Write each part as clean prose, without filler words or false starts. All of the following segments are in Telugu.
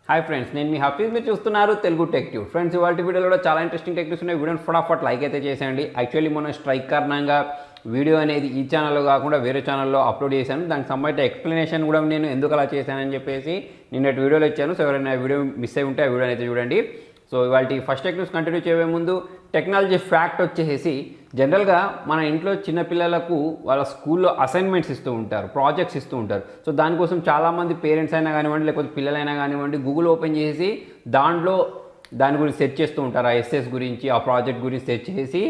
హాయ్ ఫ్రెండ్స్, నేను మీ హఫీజ్. మీరు చూస్తున్నారు తెలుగు టెక్ ట్యూబ్. ఫ్రెండ్స్, ఇవాళ వీడియోలో కూడా చాలా ఇంట్రెస్టింగ్ టెక్ న్యూస్ ఉన్నాయి. వీడియోని ఫటాఫట్ లైక్ అయితే చేసేయండి. యాక్చువల్లీ మొన్న స్ట్రైక్ కారణంగా వీడియో అనేది ఈ ఛానల్లో కాకుండా వేరే ఛానల్లో అప్లోడ్ చేశాను. దానికి సంబంధించిన ఎక్స్ప్లెనేషన్ కూడా నేను ఎందుకు అలా చేశానని చెప్పేసి నిన్నటి వీడియోలో ఇచ్చాను. సో ఎవరైనా వీడియో మిస్ అయి ఉంటే ఆ వీడియో అయితే చూడండి. సో ఇవాళ ఫస్ట్ టెక్ న్యూస్ కంటిన్యూ చేయబోయే ముందు టెక్నాలజీ ఫ్యాక్ట్ వచ్చేసి జనరల్గా మన ఇంట్లో చిన్నపిల్లలకు వాళ్ళ స్కూల్లో అసైన్మెంట్స్ ఇస్తూ ఉంటారు, ప్రాజెక్ట్స్ ఇస్తూ ఉంటారు. సో దానికోసం చాలామంది పేరెంట్స్ అయినా కానివ్వండి, లేకపోతే పిల్లలైనా కానివ్వండి, గూగుల్ ఓపెన్ చేసి దాని గురించి సెర్చ్ చేస్తూ ఉంటారు. ఆ ఎస్ఎస్ గురించి, ఆ ప్రాజెక్ట్ గురించి సెర్చ్ చేసి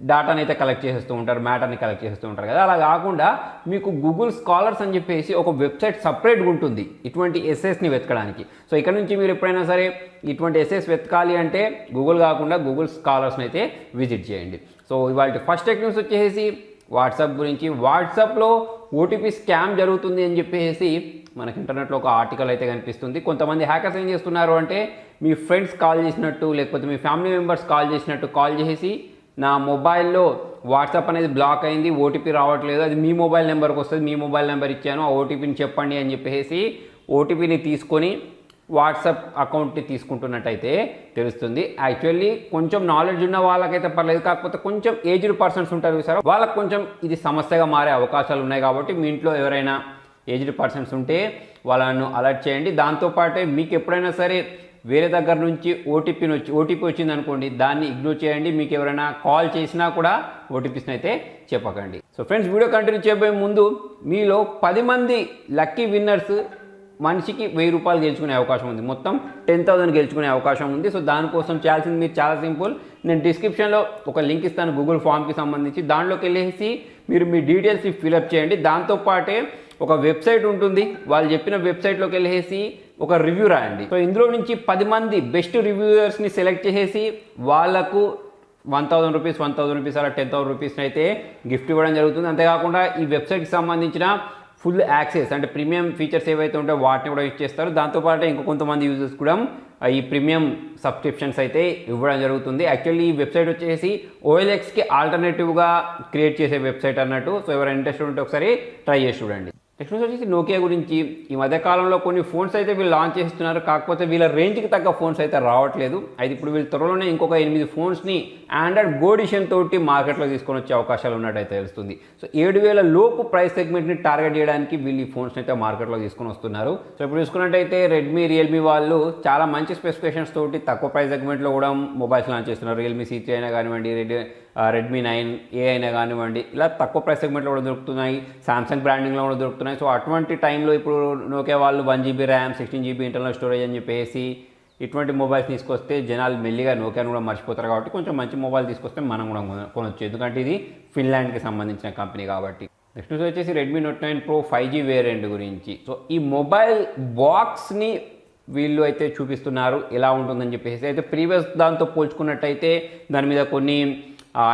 డాటాని అయితే కలెక్ట్ చేస్తూ ఉంటారు, మ్యాటర్ని కలెక్ట్ చేస్తూ ఉంటారు కదా. అలా కాకుండా మీకు గూగుల్ స్కాలర్స్ అని చెప్పేసి ఒక వెబ్సైట్ సపరేట్గా ఉంటుంది ఇటువంటి ఎస్ఎస్ని వెతకడానికి. సో ఇక్కడ నుంచి మీరు ఎప్పుడైనా సరే ఇటువంటి ఎస్ఎస్ వెతకాలి అంటే గూగుల్ కాకుండా గూగుల్ స్కాలర్స్ని అయితే విజిట్ చేయండి. సో ఇవాళ ఫస్ట్ టెక్ న్యూస్ వచ్చేసి వాట్సాప్ గురించి. వాట్సాప్లో ఓటీపీ స్కామ్ జరుగుతుంది అని చెప్పేసి మనకి ఇంటర్నెట్లో ఒక ఆర్టికల్ అయితే కనిపిస్తుంది. కొంతమంది హ్యాకర్స్ ఏం చేస్తున్నారు అంటే మీ ఫ్రెండ్స్ కాల్ చేసినట్టు, లేకపోతే మీ ఫ్యామిలీ మెంబర్స్ కాల్ చేసినట్టు కాల్ చేసి నా మొబైల్లో వాట్సాప్ అనేది బ్లాక్ అయింది, ఓటీపీ రావట్లేదు, అది మీ మొబైల్ నెంబర్కి వస్తుంది, మీ మొబైల్ నెంబర్ ఇచ్చాను, ఆ ఓటీపీని చెప్పండి అని చెప్పేసి ఓటీపీని తీసుకొని వాట్సాప్ అకౌంట్ని తీసుకుంటున్నట్టయితే తెలుస్తుంది. యాక్చువల్లీ కొంచెం నాలెడ్జ్ ఉన్న వాళ్ళకైతే పర్లేదు, కాకపోతే కొంచెం ఏజ్డ్ పర్సన్స్ ఉంటారు సార్, వాళ్ళకి కొంచెం ఇది సమస్యగా మారే అవకాశాలు ఉన్నాయి. కాబట్టి మీ ఇంట్లో ఎవరైనా ఏజ్డ్ పర్సన్స్ ఉంటే వాళ్ళను అలర్ట్ చేయండి. దాంతోపాటే మీకు ఎప్పుడైనా సరే వేరే దగ్గర నుంచి ఓటీపీ వచ్చింది అనుకోండి, దాన్ని ఇగ్నోర్ చేయండి. మీకు ఎవరైనా కాల్ చేసినా కూడా ఓటీపీస్ని అయితే చెప్పకండి. సో ఫ్రెండ్స్, వీడియో కంటిన్యూ చేయబోయే ముందు మీలో 10 మంది లక్కీ విన్నర్స్ మనిషికి 1000 రూపాయలు గెలుచుకునే అవకాశం ఉంది. మొత్తం 10,000 గెలుచుకునే అవకాశం ఉంది. సో దానికోసం చేయాల్సింది మీరు చాలా సింపుల్. నేను డిస్క్రిప్షన్లో ఒక లింక్ ఇస్తాను గూగుల్ ఫామ్కి సంబంధించి. దాంట్లోకి వెళ్ళేసి మీరు మీ డీటెయిల్స్ని ఫిలప్ చేయండి. దాంతోపాటే ఒక వెబ్సైట్ ఉంటుంది, వాళ్ళు చెప్పిన వెబ్సైట్లోకి వెళ్ళేసి ఒక రివ్యూ రాయండి. సో ఇందులో నుంచి 10 మంది బెస్ట్ రివ్యూయర్స్ని సెలెక్ట్ చేసేసి వాళ్లకు 1,000 రూపీస్ అలా 10,000 రూపీస్ని అయితే గిఫ్ట్ ఇవ్వడం జరుగుతుంది. అంతేకాకుండా ఈ వెబ్సైట్కి సంబంధించిన ఫుల్ యాక్సెస్ అంటే ప్రీమియం ఫీచర్స్ ఏవైతే ఉంటాయో వాటిని కూడా ఇచ్చేస్తారు. దాంతోపాటు ఇంకో కొంతమంది యూజర్స్ కూడా ఈ ప్రీమియం సబ్స్క్రిప్షన్స్ అయితే ఇవ్వడం జరుగుతుంది. యాక్చువల్లీ ఈ వెబ్సైట్ వచ్చేసి OLXకి ఆల్టర్నేటివ్గా క్రియేట్ చేసే వెబ్సైట్ అన్నట్టు. సో ఎవరైనా ఇంట్రెస్ట్ ఉంటే ఒకసారి ట్రై చేసి చూడండి. నెక్స్ట్ వచ్చేసి నోకియా గురించి. ఈ మధ్యకాలంలో కొన్ని ఫోన్స్ అయితే వీళ్ళు లాంచ్ చేస్తున్నారు, కాకపోతే వీళ్ళ రేంజ్కి తగ్గ ఫోన్స్ అయితే రావట్లేదు. అయితే ఇప్పుడు వీళ్ళు త్వరలోనే ఇంకొక 8 ఫోన్స్ని ఆండ్రాయిడ్ గో ఎడిషన్ తోటి మార్కెట్లో తీసుకొని వచ్చే అవకాశాలు ఉన్నట్టయితే తెలుస్తుంది. సో 7,000 లోపు ప్రైస్ సెగ్మెంట్ని టార్గెట్ చేయడానికి వీళ్ళు ఈ ఫోన్స్ని అయితే మార్కెట్లో తీసుకొని వస్తున్నారు. సో ఇప్పుడు చూసుకున్నట్టయితే రెడ్మీ, రియల్మీ వాళ్ళు చాలా మంచి స్పెసిఫికేషన్స్ తోటి తక్కువ ప్రైస్ సెగ్మెంట్లో కూడా మొబైల్స్ లాంచ్ చేస్తున్నారు. రియల్మీ C3 అయినా కానివ్వండి, రెడ్మీ 9A అయినా కానివ్వండి, ఇలా తక్కువ ప్రైస్ సెగ్మెంట్లో కూడా దొరుకుతున్నాయి. సామ్సంగ్ బ్రాండింగ్లో కూడా దొరుకుతున్నాయి. సో అటువంటి టైంలో ఇప్పుడు నోకియా వాళ్ళు 1GB RAM, 16GB internal storage అని చెప్పేసి ఇటువంటి మొబైల్స్ తీసుకొస్తే జనాలు మెల్లిగా నోకియాను కూడా మర్చిపోతారు. కాబట్టి కొంచెం మంచి మొబైల్ తీసుకొస్తే మనం కూడా కొనవచ్చు, ఎందుకంటే ఇది ఫిన్లాండ్కి సంబంధించిన కంపెనీ కాబట్టి. నెక్స్ట్ వచ్చేసి Redmi note 9 Pro 5G variant గురించి. సో ఈ మొబైల్ బాక్స్ని వీళ్ళు అయితే చూపిస్తున్నారు ఎలా ఉంటుందని చెప్పేసి. అయితే ప్రీవియస్ దాంతో పోల్చుకున్నట్టయితే దాని మీద కొన్ని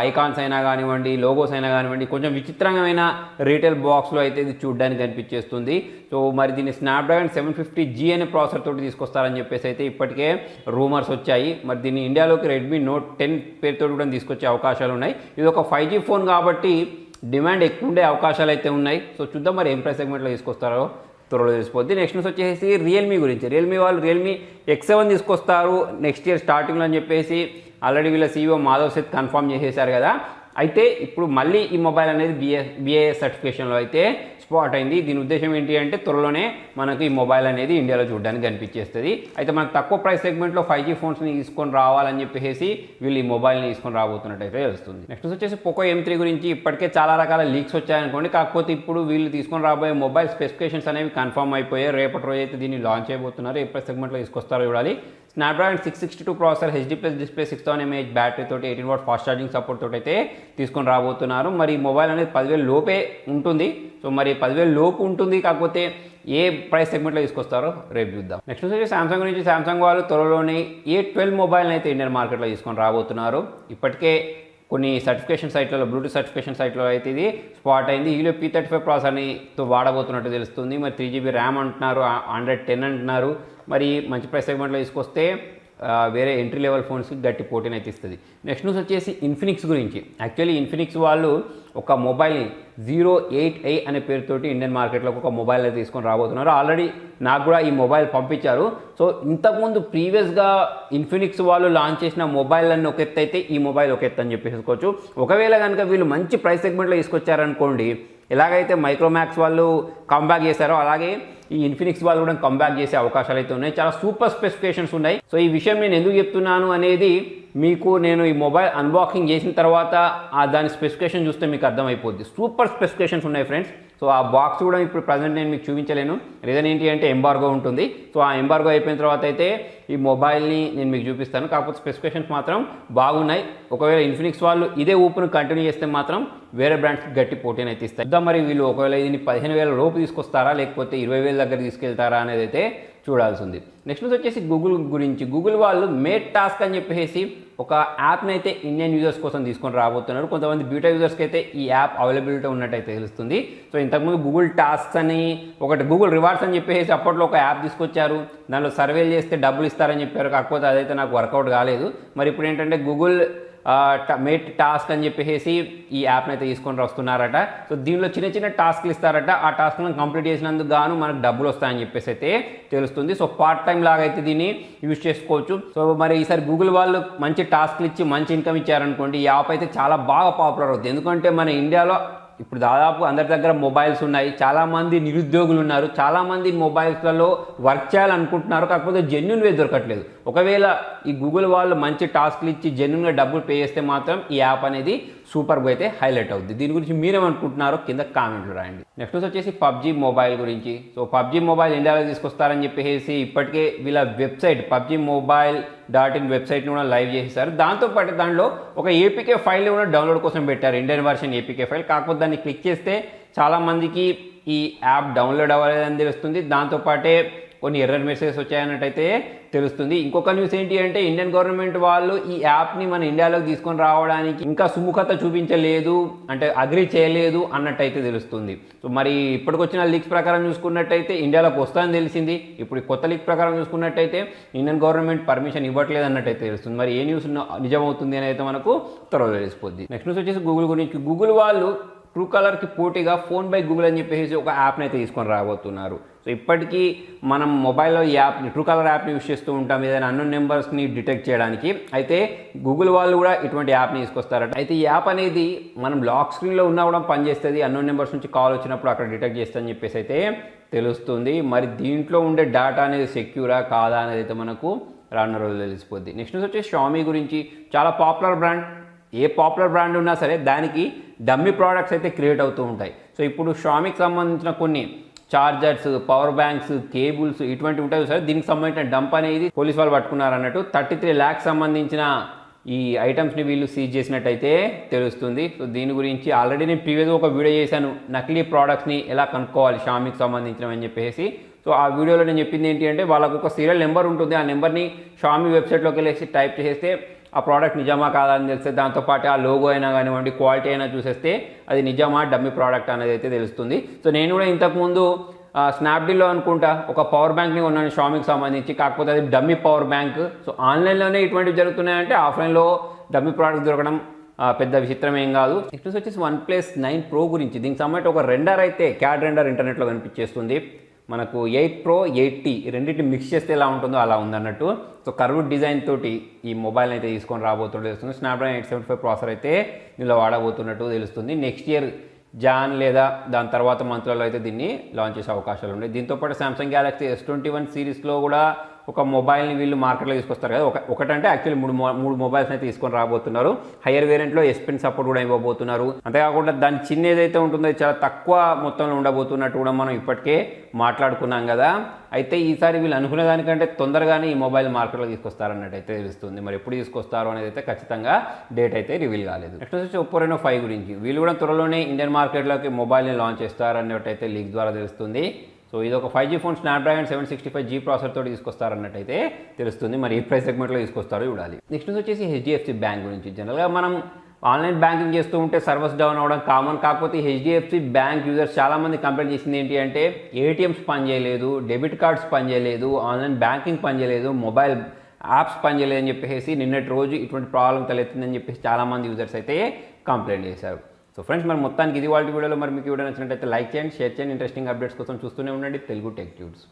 ఐకాన్స్ అయినా కానివ్వండి, లోగోస్ అయినా కానివ్వండి, కొంచెం విచిత్రమైన రీటైల్ బాక్స్లో అయితే ఇది చూడడానికి కనిపించేస్తుంది. సో మరి దీన్ని స్నాప్డ్రాగన్ 750G అనే ప్రాసెసర్ తోటి తీసుకొస్తారని చెప్పేసి అయితే ఇప్పటికే రూమర్స్ వచ్చాయి. మరి దీన్ని ఇండియాలోకి రెడ్మీ నోట్ 10 పేరుతో కూడా తీసుకొచ్చే అవకాశాలు ఉన్నాయి. ఇది ఒక 5G ఫోన్ కాబట్టి డిమాండ్ ఎక్కువ ఉండే అవకాశాలు అయితే ఉన్నాయి. సో చూద్దాం మరి ఏం ప్రైస్ సెగ్మెంట్లో తీసుకొస్తారో త్వరలో తెలిసిపోద్ది. నెక్స్ట్ న్యూస్ వచ్చేసి రియల్మీ గురించి. రియల్మీ వాళ్ళు రియల్మీ X7 తీసుకొస్తారు నెక్స్ట్ ఇయర్ స్టార్టింగ్లో అని చెప్పేసి ఆల్రెడీ వీళ్ళ CEO మాధవ్ సేత్ కన్ఫర్మ్ చేసేసారు కదా. అయితే ఇప్పుడు మళ్ళీ ఈ మొబైల్ అనేది BIS సర్టిఫికేషన్లో అయితే స్పాట్ అయింది. దీని ఉద్దేశం ఏంటి అంటే త్వరలోనే మనకు ఈ మొబైల్ అనేది ఇండియాలో చూడడానికి కనిపించేస్తుంది. అయితే మనకు తక్కువ ప్రైస్ సెగ్మెంట్లో 5G ఫోన్స్ని తీసుకొని రావాలని చెప్పేసి వీళ్ళు ఈ మొబైల్ని తీసుకొని రాబోతున్నట్టయితే తెలుస్తుంది. నెక్స్ట్ వచ్చేసి పోకో M3 గురించి. ఇప్పటికే చాలా రకాల లీక్స్ వచ్చాయనుకోండి, కాకపోతే ఇప్పుడు వీళ్ళు తీసుకొని రాబోయే మొబైల్ స్పెసిఫికేషన్స్ అనేవి కన్ఫర్మ్ అయిపోయాయి. రేపటి రోజు అయితే దీన్ని లాంచ్ అయిపోతున్నారు. ఏ ప్రైస్ సెగ్మెంట్లో తీసుకొస్తారో చూడాలి. Snapdragon 662 processor, HD+ display, 6000 mAh battery తోటి 18W ఫాస్ట్ ఛార్జింగ్ సపోర్ట్ తోటి అయితే తీసుకొని రాబోతున్నారు. మరి మొబైల్ అనేది 10,000 లోపే ఉంటుంది. సో మరి 10,000 లోపు ఉంటుంది, కాకపోతే ఏ ప్రైస్ సెగ్మెంట్లో తీసుకొస్తారో రేపు చూద్దాం. నెక్స్ట్ వచ్చేసి సామ్సంగ్ గురించి. సామ్సంగ్ వాళ్ళు త్వరలోనే A12 మొబైల్ని అయితే ఇండియన్ మార్కెట్లో తీసుకొని రాబోతున్నారు. ఇప్పటికే కొన్ని సర్టిఫికేషన్ సైట్లలో, బ్లూటూత్ సర్టిఫికేషన్ సైట్లో అయితే ఇది స్పాట్ అయింది. ఈలో P35 ప్రాసెసర్తో వాడబోతున్నట్టు తెలుస్తుంది. మరి 3GB ర్యామ్ అంటున్నారు, 110 అంటున్నారు. మరి మంచి ప్రైస్ సెగ్మెంట్లో తీసుకొస్తే వేరే ఎంట్రీ లెవెల్ ఫోన్స్కి గట్టి పోటీని అయితే ఇస్తుంది. నెక్స్ట్ న్యూస్ వచ్చేసి ఇన్ఫినిక్స్ గురించి. యాక్చువల్లీ ఇన్ఫినిక్స్ వాళ్ళు ఒక మొబైల్ని 088 అనే పేరుతోటి ఇండియన్ మార్కెట్లోకి ఒక మొబైల్ అయితే తీసుకొని రాబోతున్నారు. ఆల్రెడీ నాకు కూడా ఈ మొబైల్ పంపించారు. సో ఇంతకుముందు ప్రీవియస్గా ఇన్ఫినిక్స్ వాళ్ళు లాంచ్ చేసిన మొబైల్ అన్ని ఒక ఎత్తు అయితే ఈ మొబైల్ ఒక ఎత్తు అని చెప్పేసుకోవచ్చు. ఒకవేళ కనుక వీళ్ళు మంచి ప్రైస్ సెగ్మెంట్లో తీసుకొచ్చారనుకోండి, ఎలాగైతే మైక్రోమాక్స్ వాళ్ళు కంబ్యాక్ చేశారో అలాగే ఈ ఇన్ఫినిక్స్ వాళ్ళు కూడా కంబ్యాక్ చేసే అవకాశాలు అయితే ఉన్నాయి. చాలా సూపర్ స్పెసిఫికేషన్స్ ఉన్నాయి. సో ఈ విషయం నేను ఎందుకు చెప్తున్నాను అనేది మీకు నేను ఈ మొబైల్ అన్బాక్సింగ్ చేసిన తర్వాత దాని స్పెసిఫికేషన్ చూస్తే మీకు అర్థమైపోద్ది. సూపర్ స్పెసిఫికేషన్స్ ఉన్నాయి ఫ్రెండ్స్. సో ఆ బాక్స్ కూడా ఇప్పుడు ప్రజెంట్ నేను మీకు చూపించలేను. రీజన్ ఏంటి అంటే ఎంబార్గో ఉంటుంది. సో ఆ ఎంబార్గో అయిపోయిన తర్వాత అయితే ఈ మొబైల్ని నేను మీకు చూపిస్తాను. కాకపోతే స్పెసిఫికేషన్స్ మాత్రం బాగున్నాయి. ఒకవేళ ఇన్ఫినిక్స్ వాళ్ళు ఇదే ఊపును కంటిన్యూ చేస్తే మాత్రం వేరే బ్రాండ్స్కి గట్టి పోటీని అయితే ఇస్తాయి. మరి వీళ్ళు ఒకవేళ దీన్ని 15,000 లోపు తీసుకొస్తారా లేకపోతే 20,000 దగ్గర తీసుకెళ్తారా అనేది అయితే చూడాల్సి ఉంది. నెక్స్ట్ వచ్చేసి గూగుల్ గురించి. గూగుల్ వాళ్ళు మేట్ టాస్క్ అని చెప్పేసి ఒక యాప్ని అయితే ఇండియన్ యూజర్స్ కోసం తీసుకొని రాబోతున్నారు. కొంతమంది బీటా యూజర్స్కి అయితే ఈ యాప్ అవైలబిలిటీ ఉన్నట్టయితే తెలుస్తుంది. సో ఇంతకుముందు గూగుల్ టాస్క్స్ అని ఒకటి గూగుల్ రివార్డ్స్ అని చెప్పేసి అప్పట్లో ఒక యాప్ తీసుకొచ్చారు. దానిలో సర్వేలు చేస్తే డబ్బులు ఇస్తారని చెప్పారు. కాకపోతే అదైతే నాకు వర్కౌట్ కాలేదు. మరి ఇప్పుడు ఏంటంటే గూగుల్ మేట్ టాస్క్ అని చెప్పేసి ఈ యాప్ని అయితే తీసుకొని వస్తున్నారట. సో దీనిలో చిన్న చిన్న టాస్క్లు ఇస్తారట. ఆ టాస్క్లను కంప్లీట్ చేసినందుకు గాను మనకు డబ్బులు వస్తాయని చెప్పేసి అయితే తెలుస్తుంది. సో పార్ట్ టైం లాగా అయితే దీన్ని యూజ్ చేసుకోవచ్చు. సో మరి ఈసారి గూగుల్ వాళ్ళు మంచి టాస్క్లు ఇచ్చి మంచి ఇన్కమ్ ఇచ్చారనుకోండి, ఈ యాప్ అయితే చాలా బాగా పాపులర్ అవుతుంది. ఎందుకంటే మన ఇండియాలో ఇప్పుడు దాదాపు అందరి దగ్గర మొబైల్స్ ఉన్నాయి. చాలామంది నిరుద్యోగులు ఉన్నారు. చాలామంది మొబైల్స్లలో వర్క్ చేయాలనుకుంటున్నారు. కాకపోతే జెన్యున్ వే దొరకట్లేదు. ఒకవేళ ఈ గూగుల్ వాళ్ళు మంచి టాస్క్లు ఇచ్చి జెన్యున్గా డబ్బులు పే చేస్తే మాత్రం ఈ యాప్ అనేది సూపర్గా అయితే హైలైట్ అవుద్ది. దీని గురించి మీరేమనుకుంటున్నారో కింద కామెంట్లు రాయండి. నెక్స్ట్ వచ్చేసి పబ్జీ మొబైల్ గురించి. సో పబ్జీ మొబైల్ ఇండియాలో తీసుకొస్తారని చెప్పేసి ఇప్పటికే వీళ్ళ వెబ్సైట్ PUBGmobile.in వెబ్సైట్ని కూడా లైవ్ చేసేసారు. దాంతోపాటు దానిలో ఒక ఏపీకే ఫైల్ని కూడా డౌన్లోడ్ కోసం పెట్టారు, ఇండియన్ వర్షన్ ఏపీకే ఫైల్. కాకపోతే దాన్ని క్లిక్ చేస్తే చాలామందికి ఈ యాప్ డౌన్లోడ్ అవ్వలేదని తెలుస్తుంది. దాంతోపాటే కొన్ని ఎర్రర్ మెసేజెస్ వచ్చాయన్నట్టయితే తెలుస్తుంది. ఇంకొక న్యూస్ ఏంటి అంటే ఇండియన్ గవర్నమెంట్ వాళ్ళు ఈ యాప్ని మన ఇండియాలోకి తీసుకొని రావడానికి ఇంకా సుముఖత చూపించలేదు, అంటే అగ్రీ చేయలేదు అన్నట్టయితే తెలుస్తుంది. సో మరి ఇప్పటికొచ్చిన లీక్స్ ప్రకారం చూసుకున్నట్టయితే ఇండియాలోకి వస్తుందని తెలిసింది. ఇప్పుడు కొత్త లీక్ ప్రకారం చూసుకున్నట్టయితే ఇండియన్ గవర్నమెంట్ పర్మిషన్ ఇవ్వట్లేదు అన్నట్టయితే తెలుస్తుంది. మరి ఏ న్యూస్ నిజమవుతుంది అని అయితే మనకు త్వరలో తెలిసిపోద్ది. నెక్స్ట్ న్యూస్ వచ్చేసి గూగుల్ గురించి. గూగుల్ వాళ్ళు ట్రూ కలర్కి పోటీగా ఫోన్ బై గూగుల్ అని చెప్పేసి ఒక యాప్ని అయితే తీసుకొని రాబోతున్నారు. సో ఇప్పటికీ మనం మొబైల్లో ఈ యాప్ని ట్రూ కలర్ యాప్ని యూస్ చేస్తూ ఉంటాం ఏదైనా అన్నోన్ నెంబర్స్ని డిటెక్ట్ చేయడానికి. అయితే గూగుల్ వాళ్ళు కూడా ఇటువంటి యాప్ని తీసుకొస్తారట. అయితే ఈ యాప్ అనేది మనం లాక్ స్క్రీన్లో ఉన్నా కూడా పనిచేస్తుంది. అన్నోన్ నెంబర్స్ నుంచి కాల్ వచ్చినప్పుడు అక్కడ డిటెక్ట్ చేస్తుందని చెప్పేసి అయితే తెలుస్తుంది. మరి దీంట్లో ఉండే డేటా అనేది సెక్యూరా కాదా అనేది అయితే మనకు రానున్న రోజులు తెలిసిపోద్ది. నెక్స్ట్ వచ్చేసి షామీ గురించి. చాలా popular brand. A popular brand ఉన్నా సరే దానికి డమ్మీ ప్రోడక్ట్స్ అయితే క్రియేట్ అవుతూ ఉంటాయి. సో ఇప్పుడు షామీకి సంబంధించిన కొన్ని చార్జర్స్, పవర్ బ్యాంక్స్, కేబుల్స్ ఇటువంటి ఉంటాయి సరే, దీనికి సంబంధించిన డంప్ అనేది పోలీస్ వాళ్ళు పట్టుకున్నారు అన్నట్టు. 33 lakhs సంబంధించిన ఈ ఐటమ్స్ని వీళ్ళు సీజ్ చేసినట్టయితే తెలుస్తుంది. సో దీని గురించి ఆల్రెడీ నేను ప్రీవియస్గా ఒక వీడియో చేశాను, నకిలీ ప్రోడక్ట్స్ని ఎలా కనుక్కోవాలి షామీకి సంబంధించినవి అని చెప్పేసి. సో ఆ వీడియోలో నేను చెప్పింది ఏంటి అంటే వాళ్ళకు ఒక సీరియల్ నెంబర్ ఉంటుంది. ఆ నెంబర్ని షామీ వెబ్సైట్లోకి వెళ్ళేసి టైప్ చేస్తే ఆ ప్రోడక్ట్ నిజమా కాదా అని తెలిస్తే, దాంతోపాటు ఆ లోగో అయినా కానివ్వండి, క్వాలిటీ అయినా చూసేస్తే అది నిజమా డమ్మీ ప్రోడక్ట్ అనేది అయితే తెలుస్తుంది. సో నేను కూడా ఇంతకుముందు స్నాప్డీల్లో అనుకుంటా ఒక పవర్ బ్యాంక్ని కొన్నాను షామీకి సంబంధించి. కాకపోతే అది డమ్మీ పవర్ బ్యాంక్. సో ఆన్లైన్లోనే ఇటువంటివి జరుగుతున్నాయంటే ఆఫ్లైన్లో డమ్మీ ప్రోడక్ట్ దొరకడం పెద్ద విచిత్రం ఏం కాదు. నెక్స్ట్ వచ్చేసి OnePlus 9 Pro గురించి. దీనికి సంబంధించి ఒక రెండర్ అయితే క్యాడ్ రెండర్ ఇంటర్నెట్లో కనిపించేస్తుంది. మనకు 8 Pro 8T రెండింటిని మిక్స్ చేస్తే ఎలా ఉంటుందో అలా ఉందన్నట్టు. సో కర్వ్డ్ డిజైన్ తోటి ఈ మొబైల్ అయితే తీసుకొని రాబోతున్నట్టు తెలుస్తుంది. స్నాప్డ్రాగన్ 875 ప్రాసెసర్ అయితే దీనిలో వాడబోతున్నట్టు తెలుస్తుంది. నెక్స్ట్ ఇయర్ జాన్ లేదా దాని తర్వాత మంత్లలో అయితే దీన్ని లాంచ్ చేసే అవకాశాలు ఉన్నాయి. దీంతోపాటు సామ్సంగ్ గ్యాలక్సీ S21 సిరీస్లో కూడా ఒక మొబైల్ని వీళ్ళు మార్కెట్లో తీసుకొస్తారు కదా. ఒకటంటే యాక్చువల్లీ మూడు మొబైల్స్ అయితే తీసుకొని రాబోతున్నారు. హయ్యర్ వేరియంట్లో S Pen సపోర్ట్ కూడా ఇవ్వబోతున్నారు. అంతేకాకుండా దాని చిన్న ఏదైతే ఉంటుందో చాలా తక్కువ మొత్తంలో ఉండబోతున్నట్టు కూడా మనం ఇప్పటికే మాట్లాడుకున్నాం కదా. అయితే ఈసారి వీళ్ళు అనుకునే దానికంటే తొందరగానే ఈ మొబైల్ మార్కెట్లో తీసుకొస్తారన్నట్టు అయితే తెలుస్తుంది. మరి ఎప్పుడు తీసుకొస్తారో అనేది అయితే ఖచ్చితంగా డేట్ అయితే రివీల్ కాలేదు. నెక్స్ట్ వచ్చి Oppo Reno 5 గురించి. వీళ్ళు కూడా త్వరలోనే ఇండియన్ మార్కెట్లోకి మొబైల్ని లాంచ్ చేస్తారన్నట్టయితే లీక్ ద్వారా తెలుస్తుంది. సో ఇది ఒక 5G phone Snapdragon 765G processor తోటి తీసుకొస్తారన్నట్టయితే తెలుస్తుంది. మరి ఈ ప్రైస్ సెగ్మెంట్లో తీసుకొస్తారో చూడాలి. నెక్స్ట్ వచ్చేసి HDFC బ్యాంక్ గురించి. జనరల్గా మనం ఆన్లైన్ బ్యాంకింగ్ చేస్తూ ఉంటే సర్వర్స్ డౌన్ అవ్వడం కామన్. కాకపోతే HDFC బ్యాంక్ యూజర్స్ చాలామంది కంప్లైంట్ చేసింది ఏంటి అంటే ATMs పనిచేయలేదు, డెబిట్ కార్డ్స్ పనిచేయలేదు, ఆన్లైన్ బ్యాంకింగ్ పనిచేయలేదు, మొబైల్ యాప్స్ పనిచేయలేదని చెప్పేసి నిన్నటి రోజు ఇటువంటి ప్రాబ్లం తలెత్తిందని చెప్పేసి చాలామంది యూజర్స్ అయితే కంప్లైంట్ చేశారు. సో ఫ్రెండ్స్ మరి మొత్తానికి ఇది వాళ్ళ వీడియోలో మరి మీకు వీడియో నచ్చినట్టయితే లైక్ చేయండి, షేర్ చేయండి. ఇంట్రెస్టింగ్ అప్డేట్స్ కోసం చూస్తూనే ఉండండి తెలుగు టెక్ ట్యూబ్స్.